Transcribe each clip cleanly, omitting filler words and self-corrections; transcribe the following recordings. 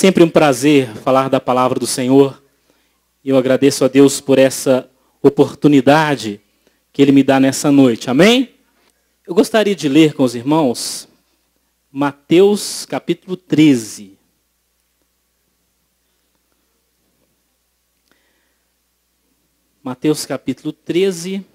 sempre um prazer falar da palavra do Senhor. Eu agradeço a Deus por essa oportunidade que Ele me dá nessa noite. Amém? Eu gostaria de ler com os irmãos Mateus capítulo 13. Mateus capítulo 13,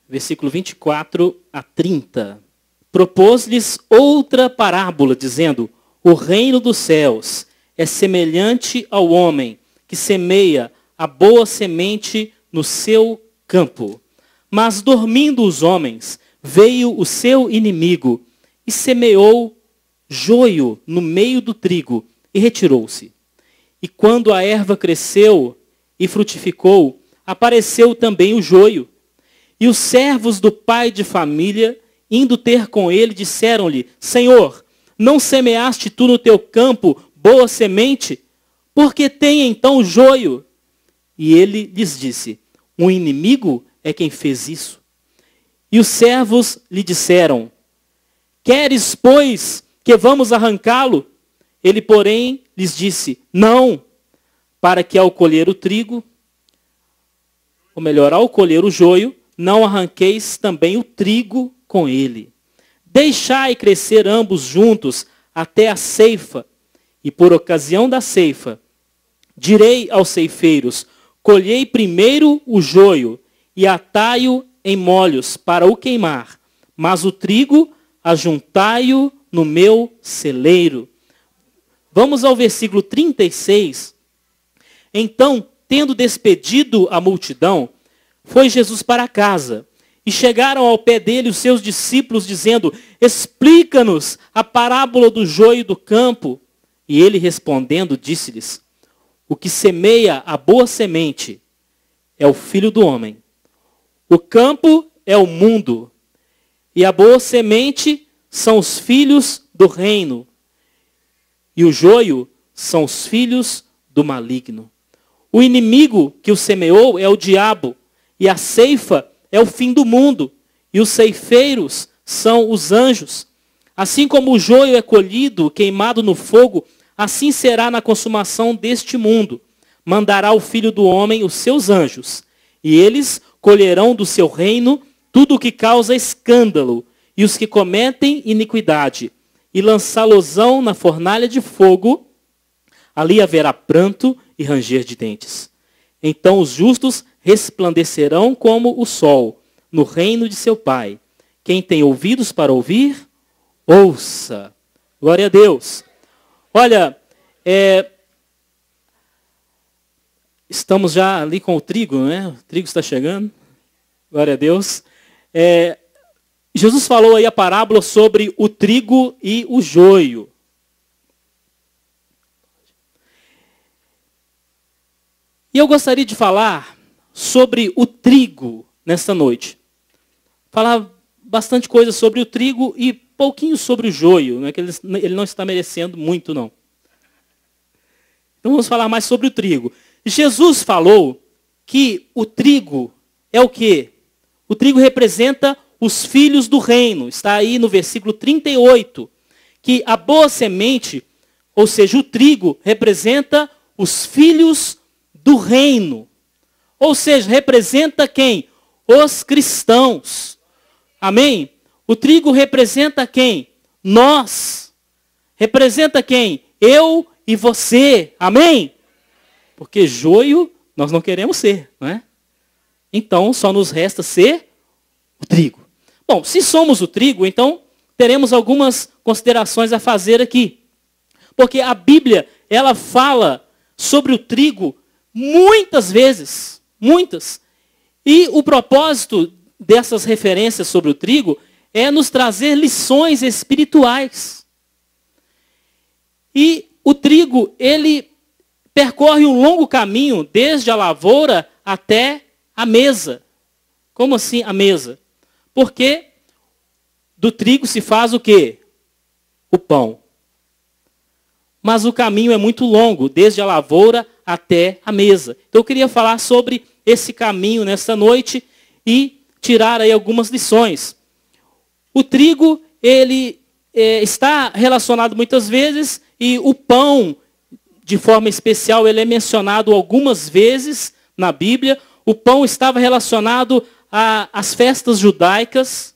versículo 24 a 30. Propôs-lhes outra parábola, dizendo: o reino dos céus é semelhante ao homem que semeia a boa semente no seu campo. Mas dormindo os homens, veio o seu inimigo e semeou joio no meio do trigo e retirou-se. E quando a erva cresceu e frutificou, apareceu também o joio. E os servos do pai de família, indo ter com ele, disseram-lhe: Senhor, não semeaste tu no teu campo boa semente? Porque tem então joio? E ele lhes disse: um inimigo é quem fez isso. E os servos lhe disseram: queres, pois, que vamos arrancá-lo? Ele, porém, lhes disse: não, para que ao colher o trigo, ou melhor, ao colher o joio, não arranqueis também o trigo com ele. Deixai crescer ambos juntos até a ceifa, e por ocasião da ceifa, direi aos ceifeiros: colhei primeiro o joio, e atai-o em molhos para o queimar, mas o trigo ajuntai-o no meu celeiro. Vamos ao versículo 36. Então, tendo despedido a multidão, foi Jesus para casa. E chegaram ao pé dele os seus discípulos, dizendo: explica-nos a parábola do joio do campo. E ele respondendo, disse-lhes: o que semeia a boa semente é o Filho do Homem. O campo é o mundo, e a boa semente são os filhos do reino, e o joio são os filhos do maligno. O inimigo que o semeou é o diabo, e a ceifa é o fim do mundo, e os ceifeiros são os anjos. Assim como o joio é colhido, queimado no fogo, assim será na consumação deste mundo. Mandará o Filho do Homem os seus anjos, e eles colherão do seu reino tudo o que causa escândalo, e os que cometem iniquidade, e lançá-los-ão na fornalha de fogo. Ali haverá pranto e ranger de dentes. Então os justos resplandecerão como o sol no reino de seu Pai. Quem tem ouvidos para ouvir, ouça. Glória a Deus. Olha, estamos já ali com o trigo, né? O trigo está chegando. Glória a Deus. Jesus falou aí a parábola sobre o trigo e o joio. E eu gostaria de falar sobre o trigo nesta noite. Falar bastante coisa sobre o trigo e pouquinho sobre o joio, né, que ele não está merecendo muito, não. Então vamos falar mais sobre o trigo. Jesus falou que o trigo é o quê? O trigo representa os filhos do reino. Está aí no versículo 38. Que a boa semente, ou seja, o trigo, representa os filhos do reino. Ou seja, representa quem? Os cristãos. Amém? O trigo representa quem? Nós. Representa quem? Eu e você. Amém? Porque joio nós não queremos ser, não é? Então só nos resta ser o trigo. Bom, se somos o trigo, então teremos algumas considerações a fazer aqui. Porque a Bíblia, ela fala sobre o trigo muitas vezes, muitas. E o propósito dessas referências sobre o trigo é nos trazer lições espirituais. E o trigo, ele percorre um longo caminho, desde a lavoura até a mesa. Como assim a mesa? Porque do trigo se faz o quê? O pão. Mas o caminho é muito longo, desde a lavoura até a mesa. Então eu queria falar sobre esse caminho nesta noite e tirar aí algumas lições. O trigo, ele está relacionado muitas vezes, e o pão, de forma especial, ele é mencionado algumas vezes na Bíblia. O pão estava relacionado às festas judaicas,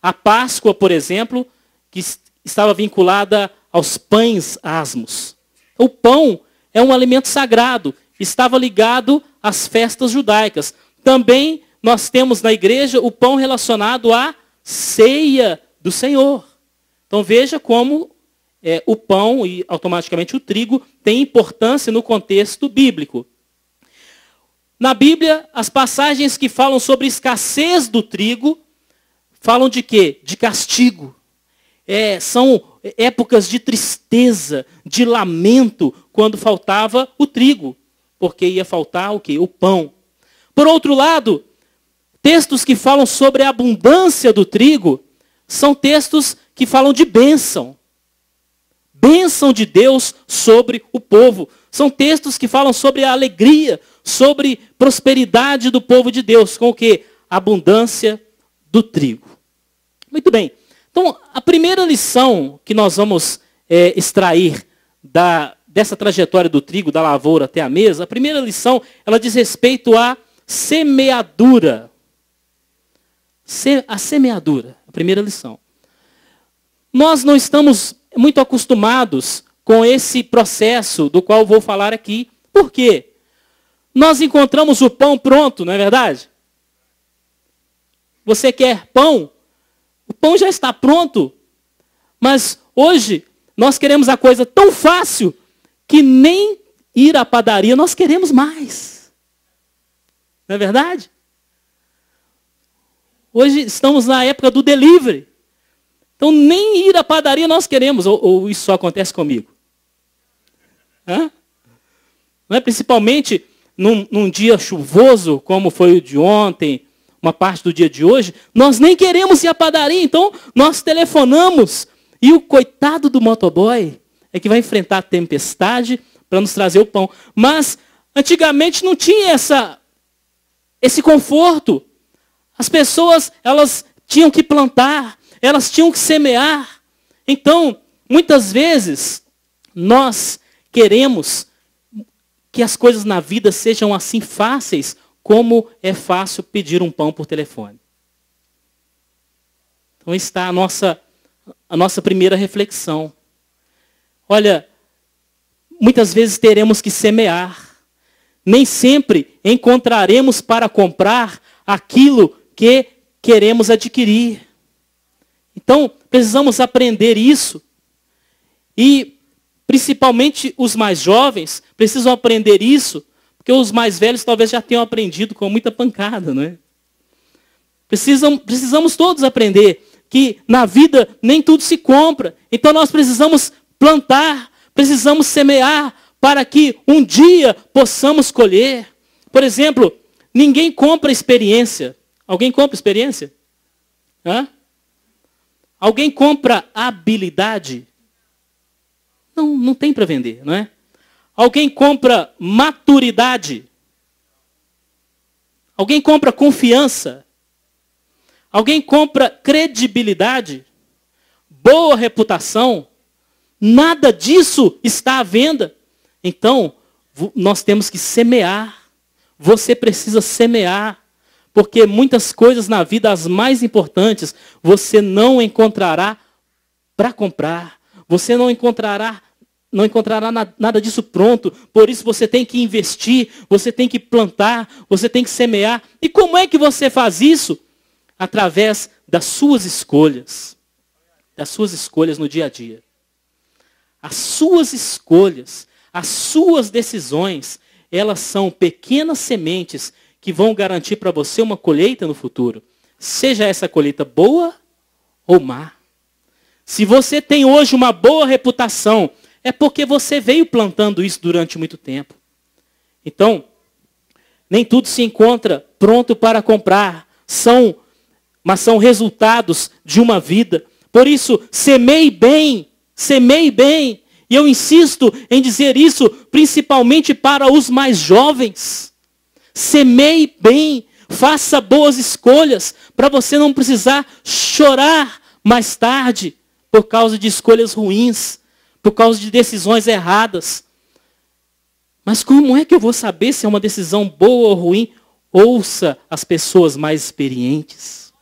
a Páscoa, por exemplo, que estava vinculada aos pães asmos. O pão é um alimento sagrado, estava ligado às festas judaicas. Também nós temos na igreja o pão relacionado à ceia do Senhor. Então veja como o pão e automaticamente o trigo tem importância no contexto bíblico. Na Bíblia, as passagens que falam sobre escassez do trigo, falam de quê? De castigo. São épocas de tristeza, de lamento, quando faltava o trigo, porque ia faltar o quê? O pão. Por outro lado, textos que falam sobre a abundância do trigo, são textos que falam de bênção. Bênção de Deus sobre o povo. São textos que falam sobre a alegria, sobre prosperidade do povo de Deus, com o quê? Abundância do trigo. Muito bem. Então, a primeira lição que nós vamos extrair dessa trajetória do trigo, da lavoura até a mesa, a primeira lição, ela diz respeito à semeadura. A semeadura, a primeira lição. Nós não estamos muito acostumados com esse processo do qual vou falar aqui. Por quê? Nós encontramos o pão pronto, não é verdade? Você quer pão? O pão já está pronto. Mas hoje nós queremos a coisa tão fácil que nem ir à padaria nós queremos mais. Não é verdade? Hoje estamos na época do delivery. Então nem ir à padaria nós queremos. Ou isso só acontece comigo? Hã? Não é? Principalmente num dia chuvoso, como foi o de ontem, uma parte do dia de hoje, nós nem queremos ir à padaria, então nós telefonamos. E o coitado do motoboy é que vai enfrentar a tempestade para nos trazer o pão. Mas antigamente não tinha esse conforto. As pessoas, elas tinham que plantar, elas tinham que semear. Então, muitas vezes, nós queremos que as coisas na vida sejam assim fáceis, como é fácil pedir um pão por telefone. Então está a nossa primeira reflexão. Olha, muitas vezes teremos que semear. Nem sempre encontraremos para comprar aquilo que queremos adquirir. Então, precisamos aprender isso. E, principalmente os mais jovens, precisam aprender isso, porque os mais velhos talvez já tenham aprendido com muita pancada, não é? Precisamos todos aprender que na vida nem tudo se compra. Então nós precisamos plantar, precisamos semear para que um dia possamos colher. Por exemplo, ninguém compra experiência. Alguém compra experiência? Hã? Alguém compra habilidade? Não tem para vender, não é? Alguém compra maturidade? Alguém compra confiança? Alguém compra credibilidade? Boa reputação? Nada disso está à venda. Então, nós temos que semear. Você precisa semear. Porque muitas coisas na vida, as mais importantes, você não encontrará para comprar. Você não encontrará nada disso pronto. Por isso você tem que investir, você tem que plantar, você tem que semear. E como é que você faz isso? Através das suas escolhas. Das suas escolhas no dia a dia. As suas escolhas, as suas decisões, elas são pequenas sementes que vão garantir para você uma colheita no futuro. Seja essa colheita boa ou má. Se você tem hoje uma boa reputação, é porque você veio plantando isso durante muito tempo. Então, nem tudo se encontra pronto para comprar. Mas são resultados de uma vida. Por isso, semeie bem. Semeie bem. E eu insisto em dizer isso principalmente para os mais jovens. Semeie bem. Faça boas escolhas para você não precisar chorar mais tarde por causa de escolhas ruins, por causa de decisões erradas. Mas como é que eu vou saber se é uma decisão boa ou ruim? Ouça as pessoas mais experientes.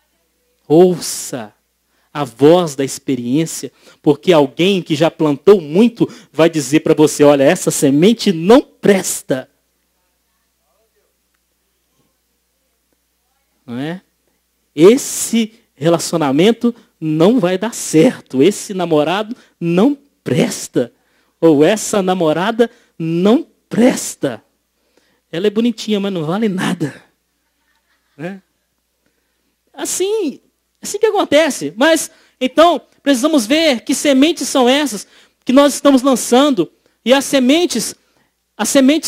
Ouça a voz da experiência, porque alguém que já plantou muito vai dizer para você, olha, essa semente não presta. Não é? Esse relacionamento não vai dar certo. Esse namorado não presta. Ou essa namorada não presta. Ela é bonitinha, mas não vale nada. Né? Assim que acontece. Mas, então, precisamos ver que sementes são essas que nós estamos lançando. E as sementes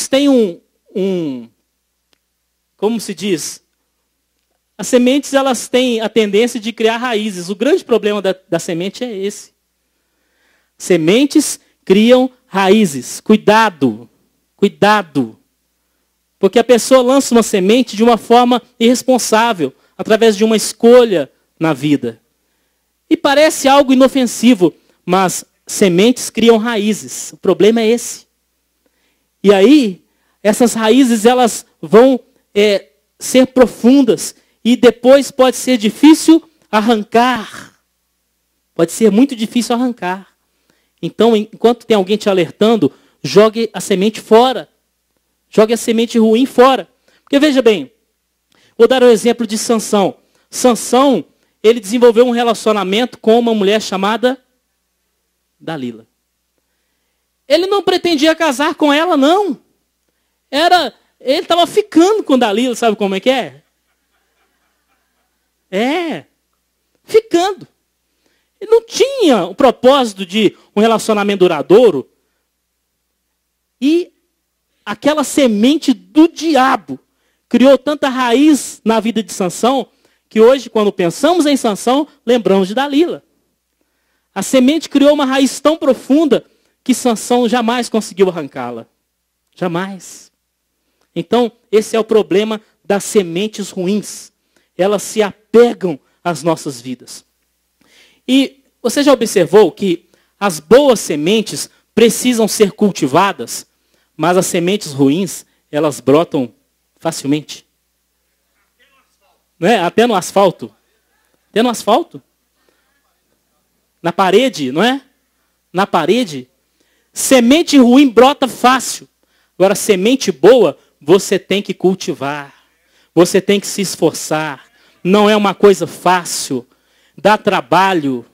têm como se diz? As sementes, elas têm a tendência de criar raízes. O grande problema da semente é esse. Sementes criam raízes. Cuidado. Cuidado. Porque a pessoa lança uma semente de uma forma irresponsável, através de uma escolha na vida. E parece algo inofensivo, mas sementes criam raízes. O problema é esse. E aí, essas raízes, elas vão ser profundas. E depois pode ser difícil arrancar. Pode ser muito difícil arrancar. Então, enquanto tem alguém te alertando, jogue a semente fora. Jogue a semente ruim fora. Porque veja bem, vou dar o exemplo de Sansão. Sansão, ele desenvolveu um relacionamento com uma mulher chamada Dalila. Ele não pretendia casar com ela, não. Ele estava ficando com Dalila, sabe como é que é? Ficando. Ele não tinha o propósito de um relacionamento duradouro. E aquela semente do diabo criou tanta raiz na vida de Sansão, que hoje, quando pensamos em Sansão, lembramos de Dalila. A semente criou uma raiz tão profunda que Sansão jamais conseguiu arrancá-la. Jamais. Então, esse é o problema das sementes ruins. Elas se apegam às nossas vidas. E você já observou que as boas sementes precisam ser cultivadas, mas as sementes ruins, elas brotam facilmente. Não é? Até no asfalto. Até no asfalto. Na parede, não é? Na parede. Semente ruim brota fácil. Agora, semente boa, você tem que cultivar. Você tem que se esforçar. Não é uma coisa fácil. Dá trabalho.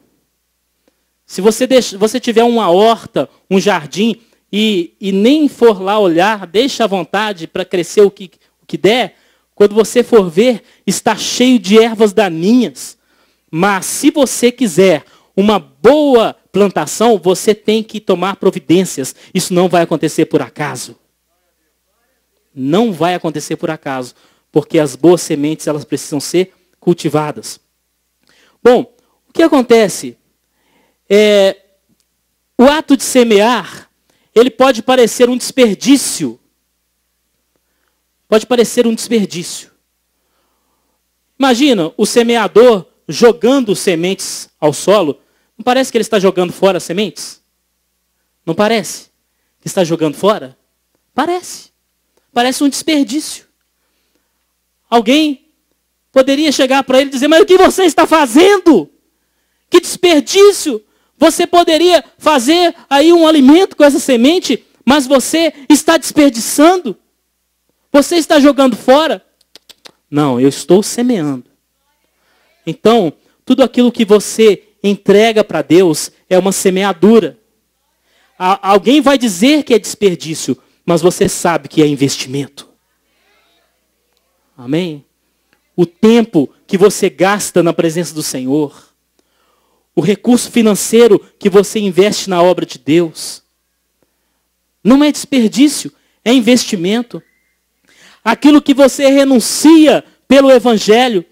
Se você tiver uma horta, um jardim, e nem for lá olhar, deixa à vontade para crescer o que der, quando você for ver, está cheio de ervas daninhas. Mas se você quiser uma boa plantação, você tem que tomar providências. Isso não vai acontecer por acaso. Não vai acontecer por acaso, porque as boas sementes, elas precisam ser cultivadas. Bom, o que acontece? O ato de semear, ele pode parecer um desperdício. Pode parecer um desperdício. Imagina o semeador jogando sementes ao solo. Não parece que ele está jogando fora as sementes? Não parece que está jogando fora? Parece. Parece um desperdício. Alguém poderia chegar para ele e dizer, mas o que você está fazendo? Que desperdício! Você poderia fazer aí um alimento com essa semente, mas você está desperdiçando. Você está jogando fora. Não, eu estou semeando. Então, tudo aquilo que você entrega para Deus é uma semeadura. Alguém vai dizer que é desperdício, mas você sabe que é investimento. Amém? O tempo que você gasta na presença do Senhor, o recurso financeiro que você investe na obra de Deus, não é desperdício, é investimento. Aquilo que você renuncia pelo Evangelho,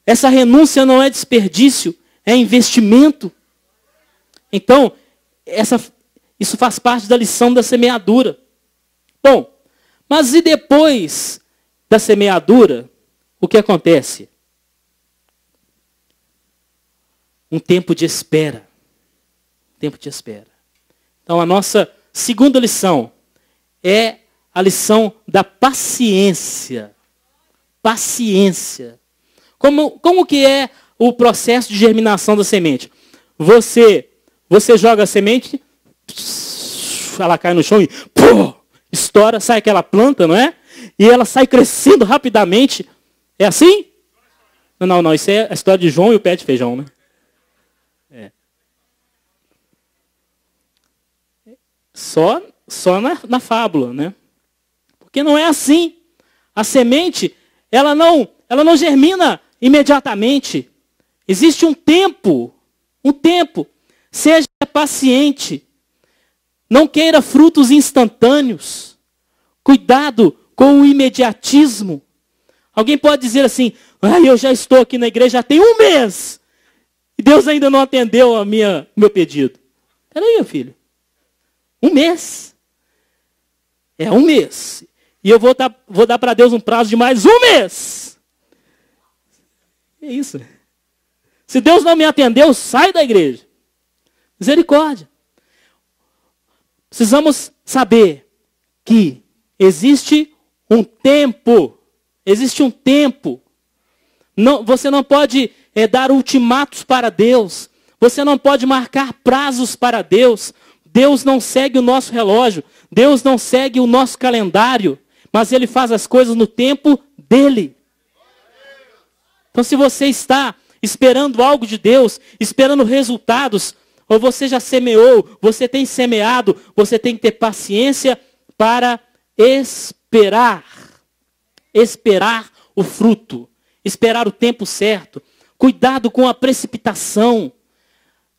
essa renúncia não é desperdício, é investimento. Então, isso faz parte da lição da semeadura. Bom, mas e depois da semeadura, o que acontece? Um tempo de espera. tempo te espera. Então a nossa segunda lição é a lição da paciência. Paciência. Como que é o processo de germinação da semente? Você joga a semente, ela cai no chão e estoura, sai aquela planta, não é? E ela sai crescendo rapidamente. É assim? Não, isso é a história de João e o pé de feijão, né? É. Só na fábula, né? Porque não é assim. A semente, ela não germina imediatamente. Existe um tempo. Seja paciente. Não queira frutos instantâneos. Cuidado com o imediatismo. Alguém pode dizer assim, eu já estou aqui na igreja já tem um mês. E Deus ainda não atendeu ao meu pedido. Espera aí, meu filho. Um mês. É um mês. E eu vou dar para Deus um prazo de mais um mês. É isso. Se Deus não me atendeu, sai da igreja. Misericórdia. Precisamos saber que existe um tempo. Existe um tempo. Você não pode dar ultimatos para Deus. Você não pode marcar prazos para Deus. Deus não segue o nosso relógio. Deus não segue o nosso calendário. Mas Ele faz as coisas no tempo dEle. Então se você está esperando algo de Deus, esperando resultados, ou você já semeou, você tem semeado, você tem que ter paciência para esperar. Esperar o fruto. Esperar o tempo certo. Cuidado com a precipitação.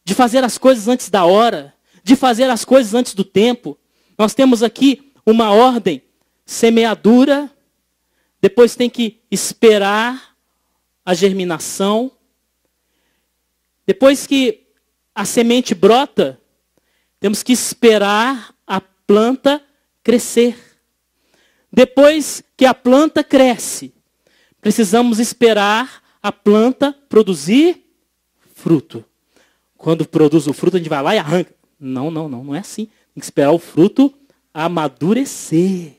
De fazer as coisas antes da hora. De fazer as coisas antes do tempo. Nós temos aqui uma ordem. Semeadura. Depois tem que esperar a germinação. Depois que a semente brota, temos que esperar a planta crescer. Depois que a planta cresce, precisamos esperar a planta produzir fruto. Quando produz o fruto, a gente vai lá e arranca. Não é assim. Tem que esperar o fruto amadurecer.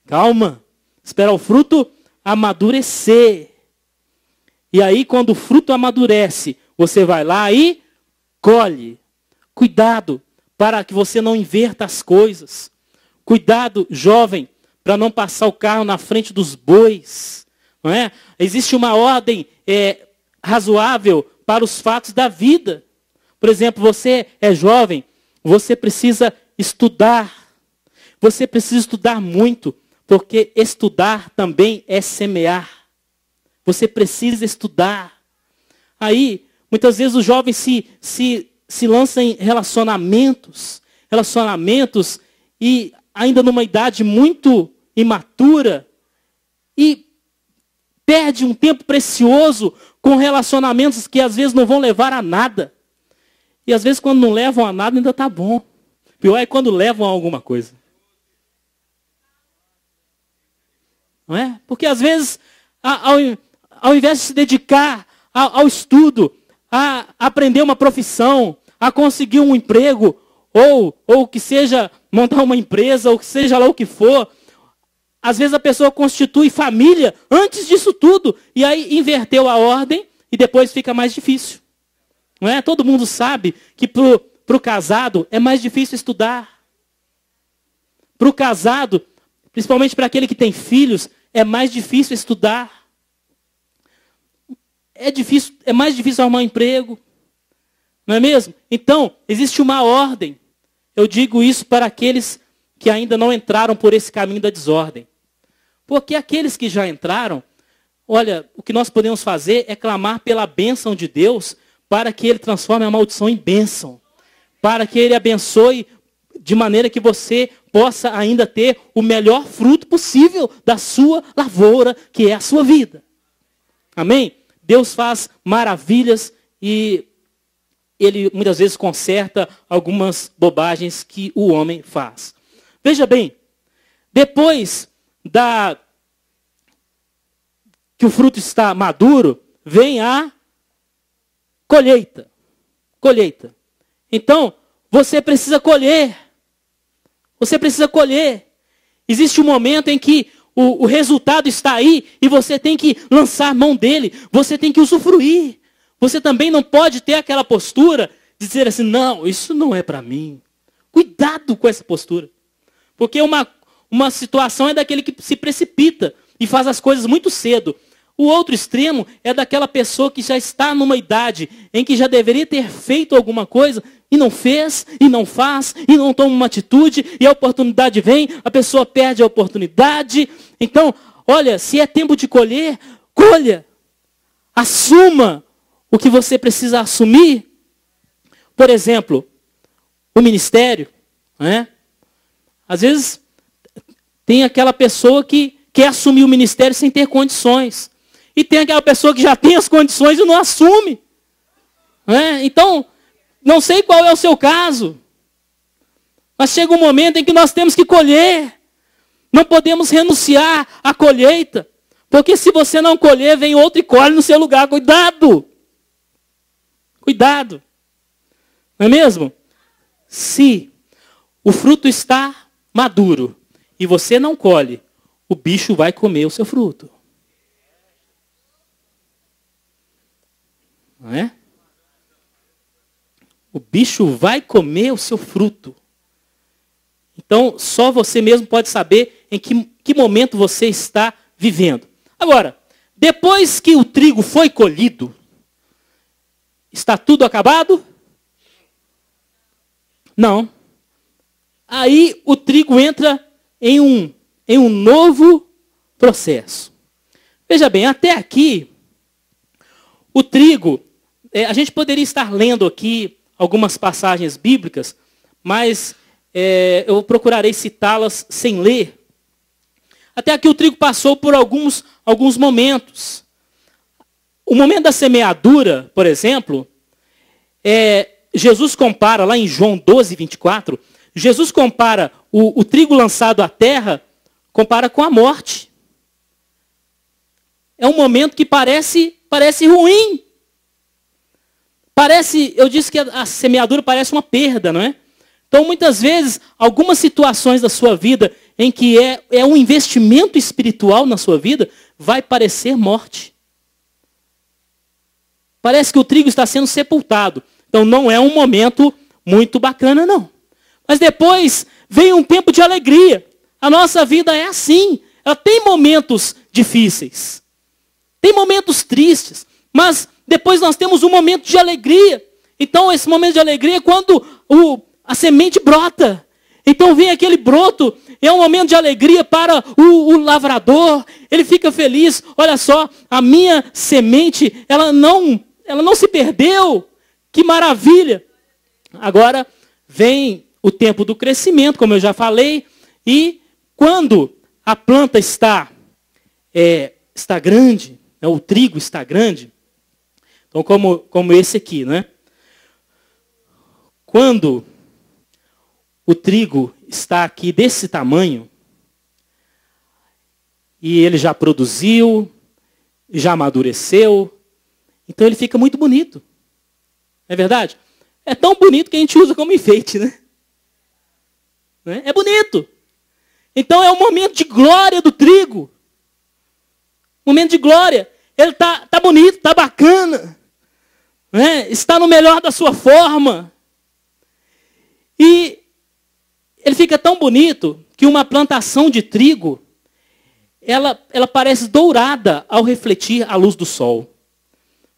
Calma. Esperar o fruto amadurecer. E aí, quando o fruto amadurece, você vai lá e colhe. Cuidado para que você não inverta as coisas. Cuidado, jovem, para não passar o carro na frente dos bois. Não é? Existe uma ordem razoável para os fatos da vida. Por exemplo, você é jovem, você precisa estudar. Você precisa estudar muito, porque estudar também é semear. Você precisa estudar. Aí, muitas vezes o jovem se lança em relacionamentos e ainda numa idade muito imatura e perde um tempo precioso com relacionamentos que às vezes não vão levar a nada. E às vezes quando não levam a nada ainda está bom. Pior é quando levam a alguma coisa. Não é? Porque às vezes, ao invés de se dedicar ao estudo, a aprender uma profissão, a conseguir um emprego, ou que seja montar uma empresa, ou que seja lá o que for, às vezes a pessoa constitui família antes disso tudo, e aí inverteu a ordem e depois fica mais difícil. Não é? Todo mundo sabe que para o casado é mais difícil estudar. Para o casado, principalmente para aquele que tem filhos, é mais difícil estudar. É mais difícil arrumar um emprego. Não é mesmo? Então, existe uma ordem. Eu digo isso para aqueles que ainda não entraram por esse caminho da desordem. Porque aqueles que já entraram, olha, o que nós podemos fazer é clamar pela bênção de Deus para que Ele transforme a maldição em bênção. Para que Ele abençoe de maneira que você possa ainda ter o melhor fruto possível da sua lavoura, que é a sua vida. Amém? Deus faz maravilhas e Ele muitas vezes conserta algumas bobagens que o homem faz. Veja bem, depois que o fruto está maduro, vem a colheita. Colheita. Então, você precisa colher. Você precisa colher. Existe um momento em que o resultado está aí e você tem que lançar a mão dele. Você tem que usufruir. Você também não pode ter aquela postura de dizer assim, não, isso não é para mim. Cuidado com essa postura. Porque uma situação é daquele que se precipita e faz as coisas muito cedo. O outro extremo é daquela pessoa que já está numa idade em que já deveria ter feito alguma coisa e não fez, e não faz, e não toma uma atitude, e a oportunidade vem, a pessoa perde a oportunidade. Então, olha, se é tempo de colher, colha. Assuma o que você precisa assumir. Por exemplo, o ministério. Né? Às vezes, tem aquela pessoa que quer assumir o ministério sem ter condições. E tem aquela pessoa que já tem as condições e não assume. Né? Então, não sei qual é o seu caso. Mas chega um momento em que nós temos que colher. Não podemos renunciar à colheita. Porque se você não colher, vem outro e colhe no seu lugar. Cuidado! Cuidado! Não é mesmo? Se o fruto está maduro e você não colhe, o bicho vai comer o seu fruto. Não é? O bicho vai comer o seu fruto. Então, só você mesmo pode saber em que momento você está vivendo. Agora, depois que o trigo foi colhido, está tudo acabado? Não. Aí o trigo entra em um novo processo. Veja bem, até aqui, o trigo, a gente poderia estar lendo aqui algumas passagens bíblicas, mas eu procurarei citá-las sem ler. Até aqui o trigo passou por alguns momentos. O momento da semeadura, por exemplo, Jesus compara, lá em João 12, 24, Jesus compara o trigo lançado à terra, compara com a morte. É um momento que parece ruim. Eu disse que a semeadura parece uma perda, não é? Então, muitas vezes, algumas situações da sua vida em que é um investimento espiritual na sua vida, vai parecer morte. Parece que o trigo está sendo sepultado. Então, não é um momento muito bacana, não. Mas depois vem um tempo de alegria. A nossa vida é assim. Ela tem momentos difíceis. Tem momentos tristes. Mas depois nós temos um momento de alegria. Então, esse momento de alegria é quando a semente brota. Então vem aquele broto, é um momento de alegria para o lavrador. Ele fica feliz. Olha só, a minha semente, ela não se perdeu. Que maravilha. Agora vem o tempo do crescimento, como eu já falei. E quando a planta está grande, né, o trigo está grande. Então, como esse aqui, né? Quando o trigo está aqui desse tamanho, e ele já produziu, já amadureceu, então ele fica muito bonito. Não é verdade? É tão bonito que a gente usa como enfeite, né? É bonito. Então é um momento de glória do trigo. Momento de glória. Ele está bonito, está bacana. Né? Está no melhor da sua forma. E ele fica tão bonito que uma plantação de trigo, ela parece dourada ao refletir a luz do sol.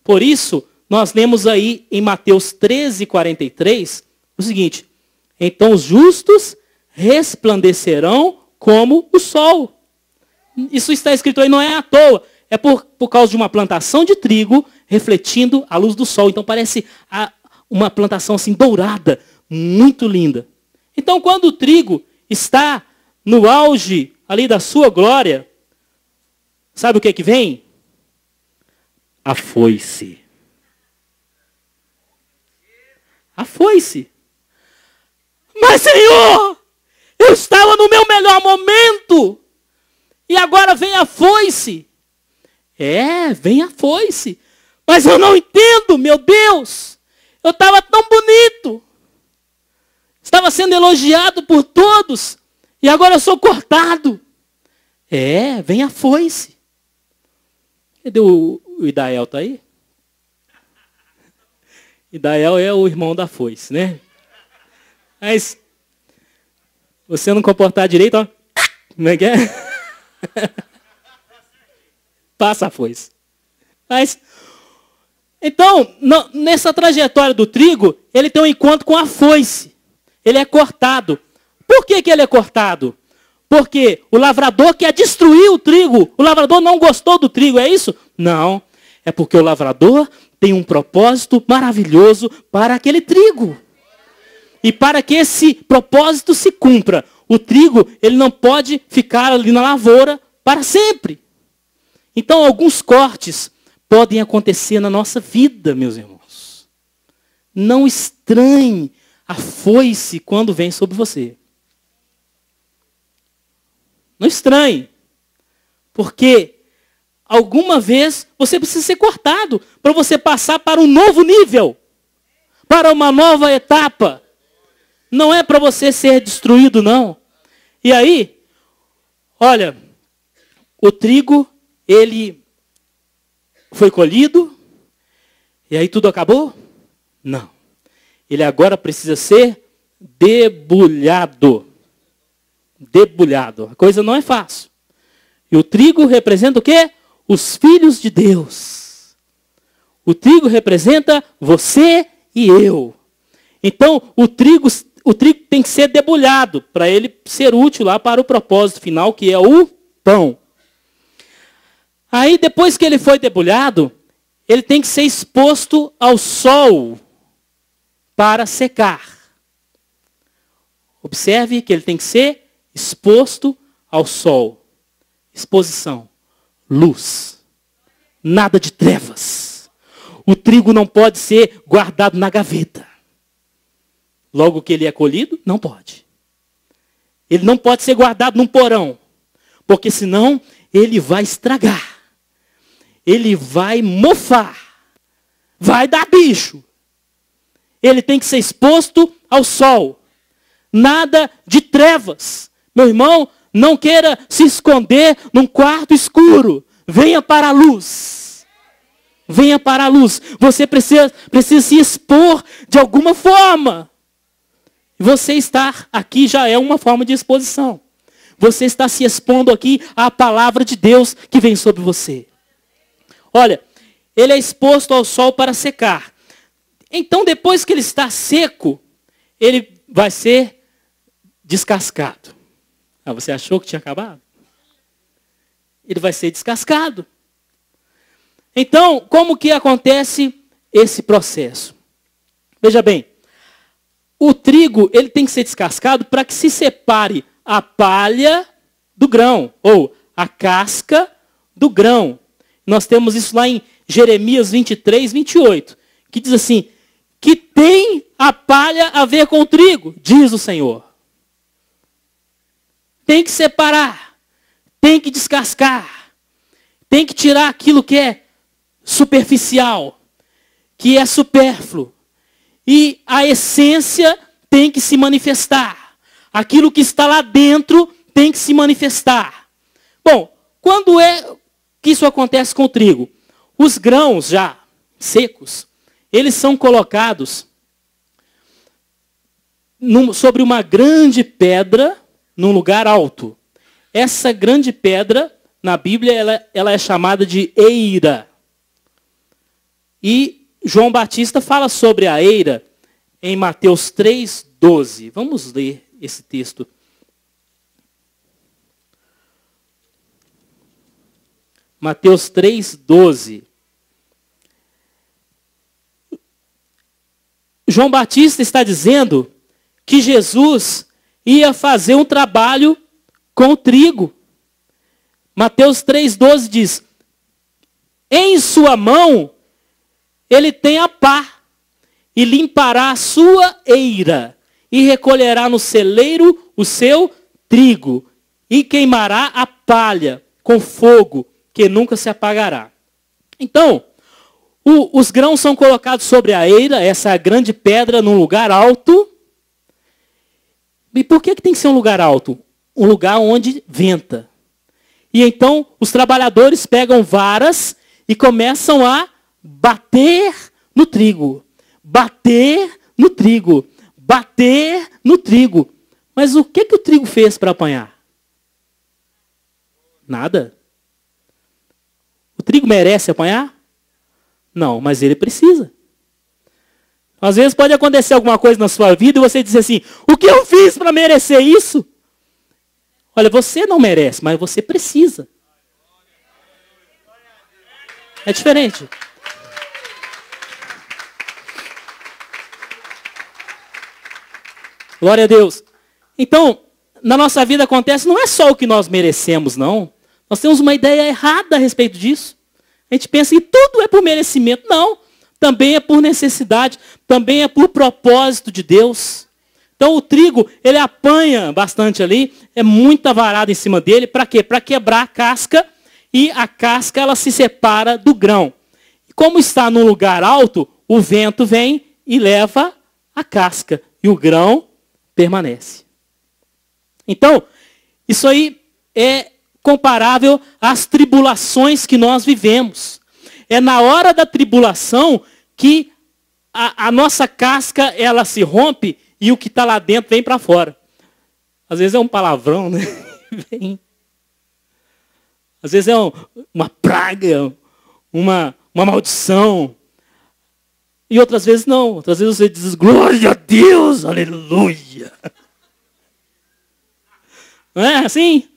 Por isso, nós lemos aí em Mateus 13, 43, o seguinte: então os justos resplandecerão como o sol. Isso está escrito aí, não é à toa. É por causa de uma plantação de trigo refletindo a luz do sol. Então parece uma plantação assim dourada, muito linda. Então quando o trigo está no auge ali da sua glória, sabe o que vem? A foice. A foice. Mas Senhor, eu estava no meu melhor momento. E agora vem a foice. Vem a foice. Mas eu não entendo, meu Deus. Eu estava tão bonito. Estava sendo elogiado por todos. E agora eu sou cortado. Vem a foice. Cadê o Idael? Está aí? Idael é o irmão da foice, né? Mas, você não comportar direito, ó. Como é que é? Passa a foice. Mas, então, nessa trajetória do trigo, ele tem um encontro com a foice. Ele é cortado. Por que ele é cortado? Porque o lavrador quer destruir o trigo. O lavrador não gostou do trigo, é isso? Não. É porque o lavrador tem um propósito maravilhoso para aquele trigo. E para que esse propósito se cumpra, o trigo ele não pode ficar ali na lavoura para sempre. Então, alguns cortes podem acontecer na nossa vida, meus irmãos. Não estranhe a foice quando vem sobre você. Não estranhe. Porque alguma vez você precisa ser cortado para você passar para um novo nível, para uma nova etapa. Não é para você ser destruído, não. E aí, olha, o trigo, ele foi colhido, e aí tudo acabou? Não. Ele agora precisa ser debulhado. Debulhado. A coisa não é fácil. E o trigo representa o quê? Os filhos de Deus. O trigo representa você e eu. Então, o trigo tem que ser debulhado para ele ser útil lá para o propósito final, que é o pão. Aí, depois que ele foi debulhado, ele tem que ser exposto ao sol para secar. Observe que ele tem que ser exposto ao sol. Exposição. Luz. Nada de trevas. O trigo não pode ser guardado na gaveta. Logo que ele é colhido, não pode. Ele não pode ser guardado num porão. Porque senão ele vai estragar. Ele vai mofar. Vai dar bicho. Ele tem que ser exposto ao sol. Nada de trevas. Meu irmão, não queira se esconder num quarto escuro. Venha para a luz. Venha para a luz. Você precisa se expor de alguma forma. Você estar aqui já é uma forma de exposição. Você está se expondo aqui à palavra de Deus que vem sobre você. Olha, ele é exposto ao sol para secar. Então, depois que ele está seco, ele vai ser descascado. Ah, você achou que tinha acabado? Ele vai ser descascado. Então, como que acontece esse processo? Veja bem, o trigo ele tem que ser descascado para que se separe a palha do grão, ou a casca do grão. Nós temos isso lá em Jeremias 23, 28, que diz assim, que tem a palha a ver com o trigo, diz o Senhor. Tem que separar, tem que descascar, tem que tirar aquilo que é superficial, que é supérfluo. E a essência tem que se manifestar. Aquilo que está lá dentro tem que se manifestar. Bom, quando é que isso acontece com o trigo? Os grãos já secos, eles são colocados sobre uma grande pedra num lugar alto. Essa grande pedra, na Bíblia, ela é chamada de eira. E João Batista fala sobre a eira em Mateus 3:12. Vamos ler esse texto. Mateus 3:12. João Batista está dizendo que Jesus ia fazer um trabalho com o trigo. Mateus 3:12 diz, em sua mão ele tem a pá, e limpará a sua eira, e recolherá no celeiro o seu trigo, e queimará a palha com fogo, que nunca se apagará. Então, os grãos são colocados sobre a eira, essa grande pedra num lugar alto, E por que tem que ser um lugar alto? Um lugar onde venta. E então os trabalhadores pegam varas e começam a bater no trigo. Bater no trigo. Bater no trigo. Mas o que o trigo fez para apanhar? Nada. O trigo merece apanhar? Não, mas ele precisa. Às vezes pode acontecer alguma coisa na sua vida e você diz assim, o que eu fiz para merecer isso? Olha, você não merece, mas você precisa. É diferente. Glória a Deus. Então, na nossa vida acontece, não é só o que nós merecemos, não. Nós temos uma ideia errada a respeito disso. A gente pensa que tudo é por merecimento. Não. Também é por necessidade. Também é por propósito de Deus. Então o trigo, ele apanha bastante ali. É muita varada em cima dele. Para quê? Para quebrar a casca. E a casca, ela se separa do grão. E como está num lugar alto, o vento vem e leva a casca. E o grão permanece. Então, isso aí é comparável às tribulações que nós vivemos. É na hora da tribulação que a nossa casca ela se rompe e o que está lá dentro vem para fora. Às vezes é um palavrão, né? Às vezes é uma praga, uma maldição. E outras vezes não. Outras vezes você diz, glória a Deus, aleluia. Não é assim?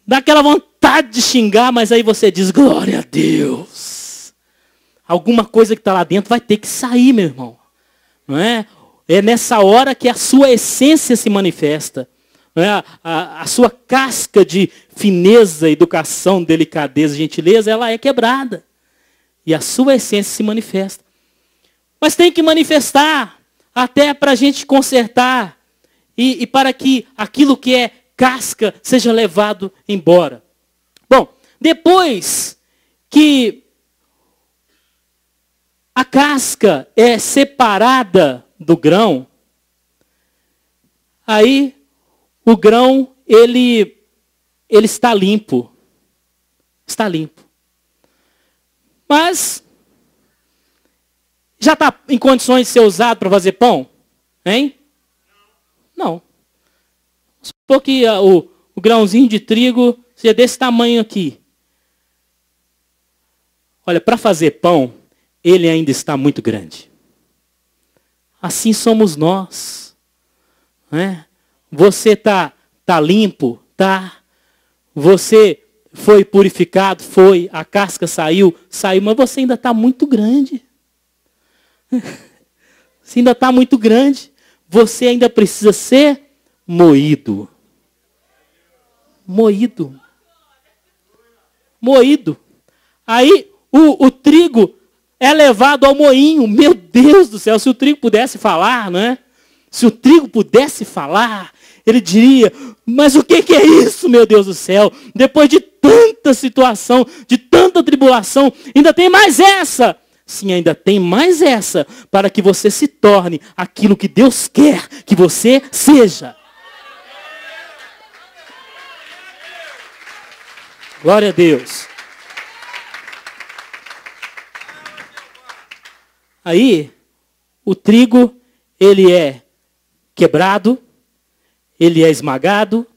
Dá aquela vontade de xingar, mas aí você diz, glória a Deus. Alguma coisa que está lá dentro vai ter que sair, meu irmão. Não é? É nessa hora que a sua essência se manifesta. Não é? A sua casca de fineza, educação, delicadeza, gentileza, ela é quebrada. E a sua essência se manifesta. Mas tem que manifestar até para a gente consertar. E para que aquilo que é casca seja levado embora. Bom, depois que a casca é separada do grão, aí o grão, ele está limpo. Está limpo. Mas, já está em condições de ser usado para fazer pão? Hein? Não. Vamos supor que o grãozinho de trigo seja desse tamanho aqui. Olha, para fazer pão, ele ainda está muito grande. Assim somos nós. Né? Você está limpo? Tá. Você foi purificado? Foi. A casca saiu? Saiu. Mas você ainda está muito grande. Você ainda está muito grande. Você ainda precisa ser moído. Moído. Moído. Aí o trigo é levado ao moinho. Meu Deus do céu, se o trigo pudesse falar, não é? Se o trigo pudesse falar, ele diria, mas o que é isso, meu Deus do céu? Depois de tanta situação, de tanta tribulação, ainda tem mais essa. Sim, ainda tem mais essa, para que você se torne aquilo que Deus quer que você seja. Glória a Deus. Aí, o trigo, ele é quebrado, ele é esmagado,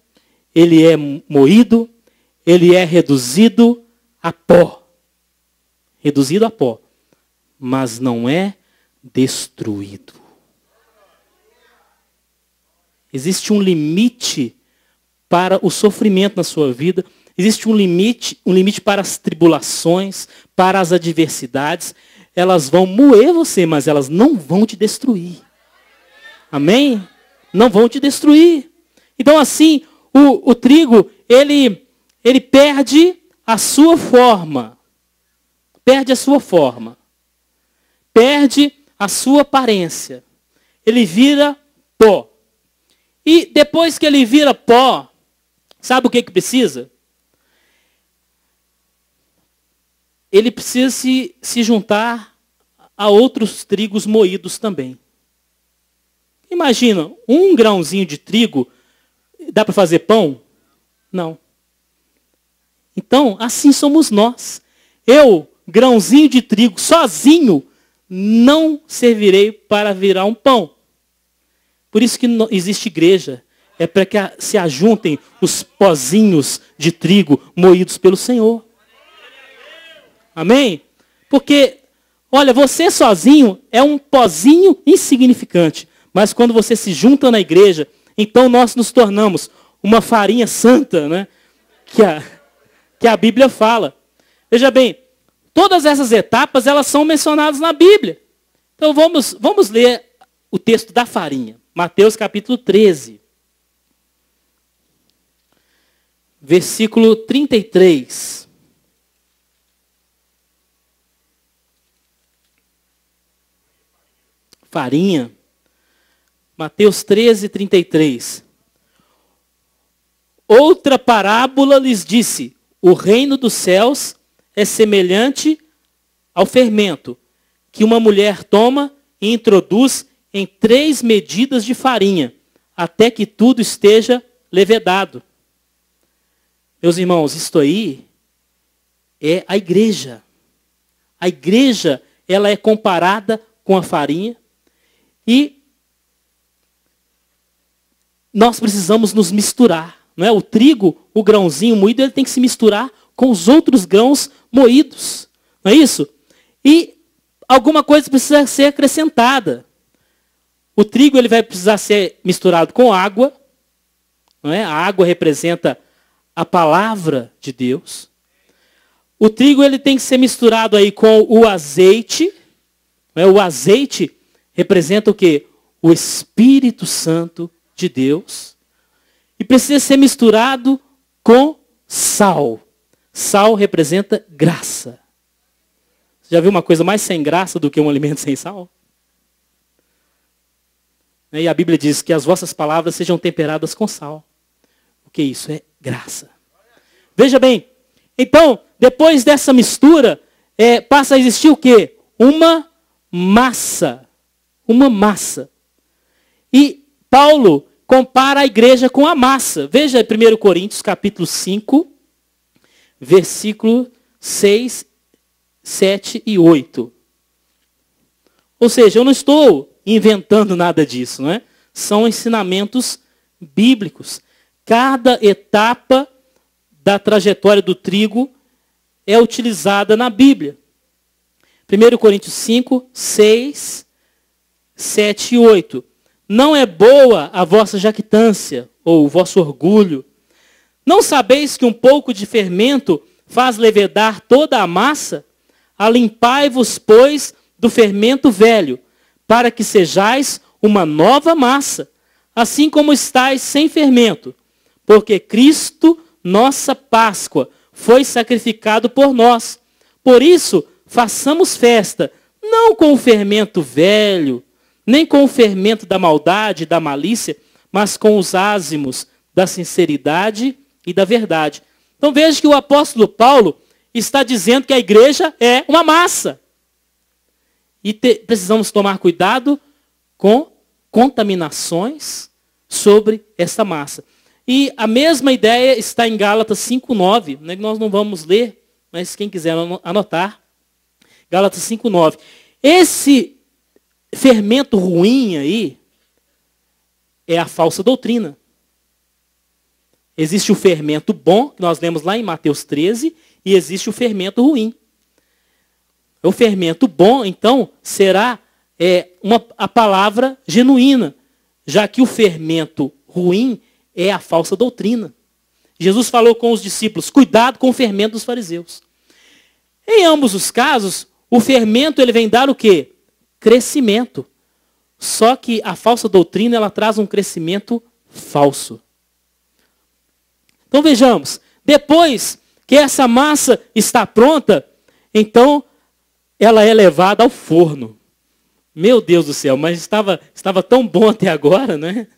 ele é moído, ele é reduzido a pó. Reduzido a pó. Mas não é destruído. Existe um limite para o sofrimento na sua vida. Existe um limite para as tribulações, para as adversidades. Elas vão moer você, mas elas não vão te destruir. Amém? Não vão te destruir. Então assim, o trigo, ele perde a sua forma. Perde a sua forma. Perde a sua aparência. Ele vira pó. E depois que ele vira pó, sabe o que precisa? Ele precisa se juntar a outros trigos moídos também. Imagina, um grãozinho de trigo, dá para fazer pão? Não. Então, assim somos nós. Eu, grãozinho de trigo, sozinho, não servirei para virar um pão. Por isso que existe igreja. É para que se ajuntem os pozinhos de trigo moídos pelo Senhor. Amém? Porque, olha, você sozinho é um pozinho insignificante. Mas quando você se junta na igreja, então nós nos tornamos uma farinha santa, né? Que a Bíblia fala. Veja bem, todas essas etapas, elas são mencionadas na Bíblia. Então vamos ler o texto da farinha. Mateus capítulo 13. Versículo 33. Farinha. Mateus 13, 33. Outra parábola lhes disse: o reino dos céus é semelhante ao fermento, que uma mulher toma e introduz em 3 medidas de farinha, até que tudo esteja levedado. Meus irmãos, isto aí é a igreja. A igreja, ela é comparada com a farinha e nós precisamos nos misturar. Não é? O trigo, o grãozinho moído, ele tem que se misturar com os outros grãos moídos. Não é isso? E alguma coisa precisa ser acrescentada. O trigo ele vai precisar ser misturado com água. Não é? A água representa a palavra de Deus. O trigo ele tem que ser misturado aí com o azeite. Não é? O azeite representa o quê? O Espírito Santo de Deus. E precisa ser misturado com sal. Sal representa graça. Você já viu uma coisa mais sem graça do que um alimento sem sal? E a Bíblia diz que as vossas palavras sejam temperadas com sal. O que é isso? É graça. Veja bem, então, depois dessa mistura, passa a existir o quê? Uma massa. Uma massa. E Paulo compara a igreja com a massa. Veja 1 Coríntios capítulo 5, versículo 6, 7 e 8. Ou seja, eu não estou inventando nada disso, não é? São ensinamentos bíblicos. Cada etapa da trajetória do trigo é utilizada na Bíblia. 1 Coríntios 5, 6, 7 e 8. Não é boa a vossa jactância, ou o vosso orgulho. Não sabeis que um pouco de fermento faz levedar toda a massa? Alimpai-vos, pois, do fermento velho, para que sejais uma nova massa, assim como estáis sem fermento. Porque Cristo, nossa Páscoa, foi sacrificado por nós. Por isso, façamos festa, não com o fermento velho, nem com o fermento da maldade e da malícia, mas com os ázimos da sinceridade e da verdade. Então veja que o apóstolo Paulo está dizendo que a igreja é uma massa. E precisamos tomar cuidado com contaminações sobre essa massa. E a mesma ideia está em Gálatas 5:9, né? Nós não vamos ler, mas quem quiser anotar. Gálatas 5:9. Esse fermento ruim aí é a falsa doutrina. Existe o fermento bom, que nós lemos lá em Mateus 13, e existe o fermento ruim. O fermento bom, então, será a palavra genuína, já que o fermento ruim é a falsa doutrina. Jesus falou com os discípulos, cuidado com o fermento dos fariseus. Em ambos os casos, o fermento ele vem dar o quê? Crescimento. Só que a falsa doutrina ela traz um crescimento falso. Então vejamos, depois que essa massa está pronta, então ela é levada ao forno. Meu Deus do céu, mas estava tão bom até agora, né?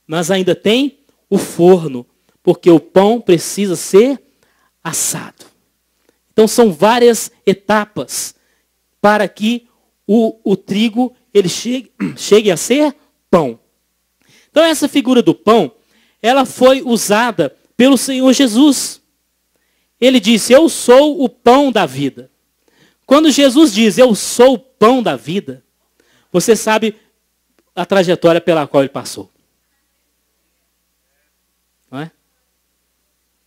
Mas ainda tem o forno, porque o pão precisa ser assado. Então são várias etapas para que o trigo ele chegue a ser pão. Então essa figura do pão, ela foi usada pelo Senhor Jesus. Ele disse, eu sou o pão da vida. Quando Jesus diz, eu sou o pão da vida, você sabe a trajetória pela qual ele passou. Não é?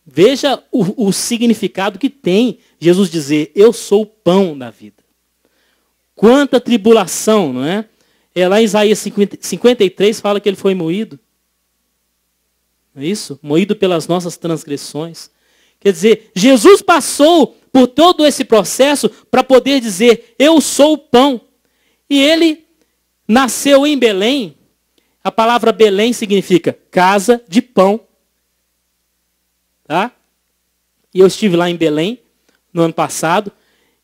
Veja o significado que tem Jesus dizer, eu sou o pão da vida. Quanta tribulação, não é? Lá em Isaías 53 fala que ele foi moído. Não é isso? Moído pelas nossas transgressões. Quer dizer, Jesus passou por todo esse processo para poder dizer, eu sou o pão. E ele nasceu em Belém. A palavra Belém significa casa de pão. Tá? E eu estive lá em Belém no ano passado.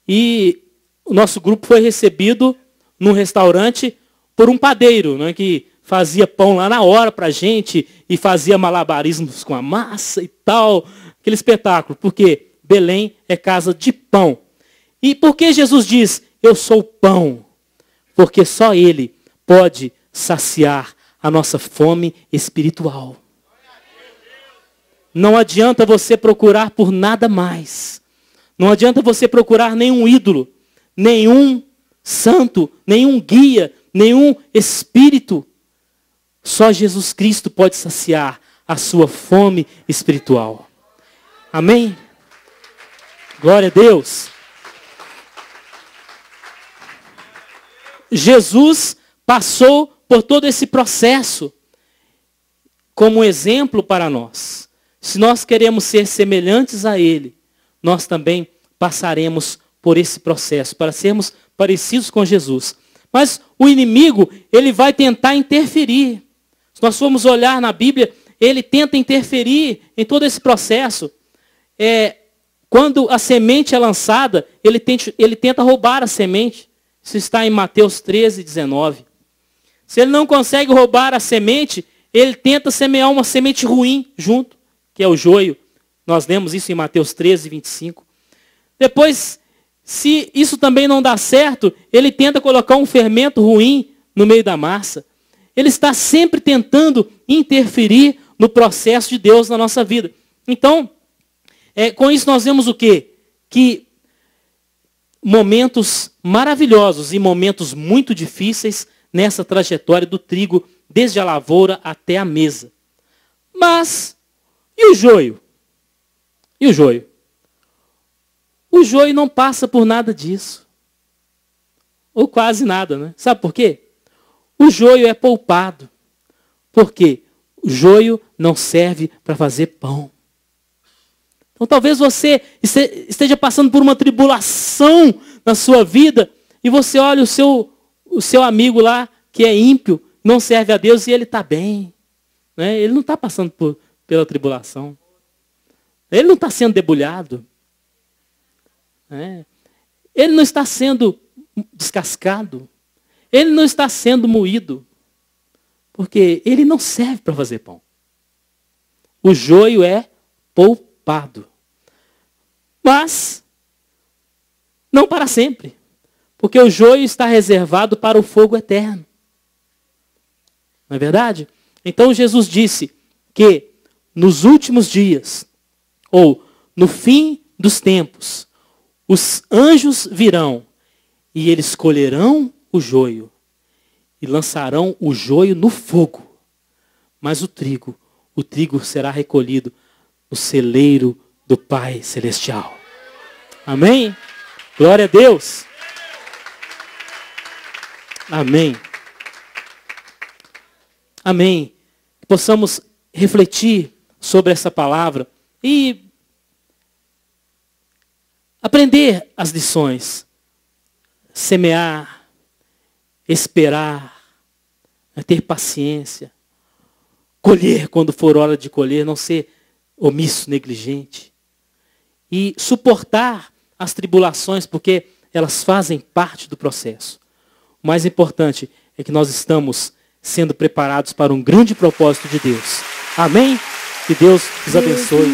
E o nosso grupo foi recebido num restaurante por um padeiro, né, que fazia pão lá na hora para a gente e fazia malabarismos com a massa e tal. Aquele espetáculo. Porque Belém é casa de pão. E por que Jesus diz, eu sou o pão? Porque só Ele pode saciar a nossa fome espiritual. Não adianta você procurar por nada mais. Não adianta você procurar nenhum ídolo, nenhum santo, nenhum guia, nenhum espírito. Só Jesus Cristo pode saciar a sua fome espiritual. Amém? Glória a Deus. Jesus passou por todo esse processo como exemplo para nós. Se nós queremos ser semelhantes a Ele, nós também passaremos por esse processo, para sermos parecidos com Jesus. Mas o inimigo, ele vai tentar interferir. Se nós formos olhar na Bíblia, ele tenta interferir em todo esse processo. Quando a semente é lançada, ele tenta roubar a semente. Isso está em Mateus 13, 19. Se ele não consegue roubar a semente, ele tenta semear uma semente ruim junto, que é o joio. Nós lemos isso em Mateus 13, 25. Depois, se isso também não dá certo, ele tenta colocar um fermento ruim no meio da massa. Ele está sempre tentando interferir no processo de Deus na nossa vida. Então, com isso nós vemos o quê? Que momentos maravilhosos e momentos muito difíceis nessa trajetória do trigo, desde a lavoura até a mesa. Mas, e o joio? E o joio? O joio não passa por nada disso. Ou quase nada, né? Sabe por quê? O joio é poupado. Por quê? O joio não serve para fazer pão. Então talvez você esteja passando por uma tribulação na sua vida e você olha o seu amigo lá que é ímpio, não serve a Deus e ele está bem. Né? Ele não está passando pela tribulação. Ele não está sendo debulhado. Ele não está sendo descascado. Ele não está sendo moído. Porque ele não serve para fazer pão. O joio é poupado. Mas, não para sempre. Porque o joio está reservado para o fogo eterno. Não é verdade? Então Jesus disse que nos últimos dias, ou no fim dos tempos, os anjos virão e eles colherão o joio e lançarão o joio no fogo. Mas o trigo será recolhido no celeiro do Pai Celestial. Amém? Glória a Deus. Amém. Amém. Possamos refletir sobre essa palavra e aprender as lições. Semear, esperar, ter paciência, colher quando for hora de colher, não ser omisso, negligente. E suportar as tribulações, porque elas fazem parte do processo. O mais importante é que nós estamos sendo preparados para um grande propósito de Deus. Amém? Que Deus os abençoe.